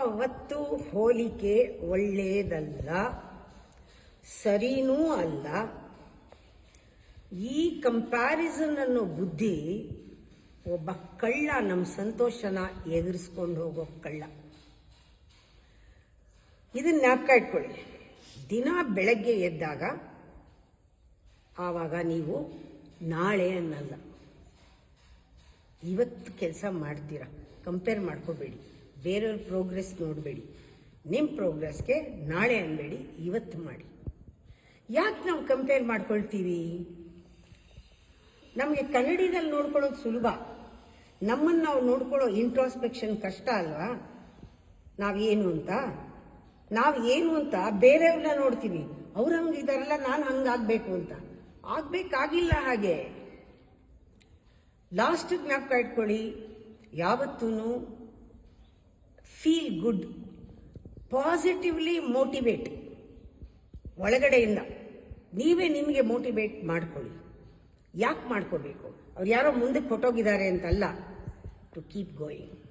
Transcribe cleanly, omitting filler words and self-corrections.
ಯಾವತ್ತೂ ಹೋಲಿಕೆ ಒಳ್ಳೆಯದಲ್ಲ, ಸರಿನೂ ಅಲ್ಲ. ಈ ಕಂಪ್ಯಾರಿಸನ್ ಅನ್ನೋ ಬುದ್ಧಿ ಒಬ್ಬ ಕಳ್ಳ ನಮ್ಮ ಸಂತೋಷನ ಎದುರಿಸ್ಕೊಂಡು ಹೋಗೋ ಕಳ್ಳ. ಇದನ್ನ ಜ್ಞಾಪಕ ಇಟ್ಕೊಳ್ಳಿ. ದಿನ ಬೆಳಗ್ಗೆ ಎದ್ದಾಗ ಆವಾಗ ನೀವು ನಾಳೆ ಅನ್ನಲ್ಲ, ಇವತ್ತು ಕೆಲಸ ಮಾಡ್ತೀರಾ. ಕಂಪೇರ್ ಮಾಡ್ಕೋಬೇಡಿ, ಬೇರೆಯವ್ರ ಪ್ರೋಗ್ರೆಸ್ ನೋಡಬೇಡಿ. ನಿಮ್ಮ ಪ್ರೋಗ್ರೆಸ್ಗೆ ನಾಳೆ ಅನ್ನಬೇಡಿ, ಇವತ್ತು ಮಾಡಿ. ಯಾಕೆ ನಾವು ಕಂಪೇರ್ ಮಾಡ್ಕೊಳ್ತೀವಿ? ನಮಗೆ ಕನ್ನಡಿದಲ್ಲಿ ನೋಡ್ಕೊಳ್ಳೋದು ಸುಲಭ, ನಮ್ಮನ್ನು ನಾವು ನೋಡ್ಕೊಳ್ಳೋ ಇಂಟ್ರಾಸ್ಪೆಕ್ಷನ್ ಕಷ್ಟ ಅಲ್ವಾ? ನಾವೇನು ಅಂತ ಬೇರೆಯವ್ರನ್ನ ನೋಡ್ತೀವಿ. ಅವ್ರು ಹಂಗಿದಾರಲ್ಲ, ನಾನು ಹಂಗಾಗಬೇಕು ಅಂತ. ಆಗಬೇಕಾಗಿಲ್ಲ. ಹಾಗೆ ಲಾಸ್ಟ್ ಜ್ಞಾಪಕ ಇಟ್ಕೊಳ್ಳಿ, ಯಾವತ್ತೂ ಫೀಲ್ ಗುಡ್, ಪಾಸಿಟಿವ್ಲಿ ಮೋಟಿವೇಟ್. ಒಳಗಡೆಯಿಂದ ನೀವೇ ನಿಮಗೆ ಮೋಟಿವೇಟ್ ಮಾಡ್ಕೊಳ್ಳಿ. ಯಾಕೆ ಮಾಡ್ಕೋಬೇಕು? ಅವ್ರು ಯಾರೋ ಮುಂದಕ್ಕೆ ಹೊಟ್ಟೋಗಿದ್ದಾರೆ ಅಂತಲ್ಲ, ಟು ಕೀಪ್ ಗೋಯಿಂಗ್.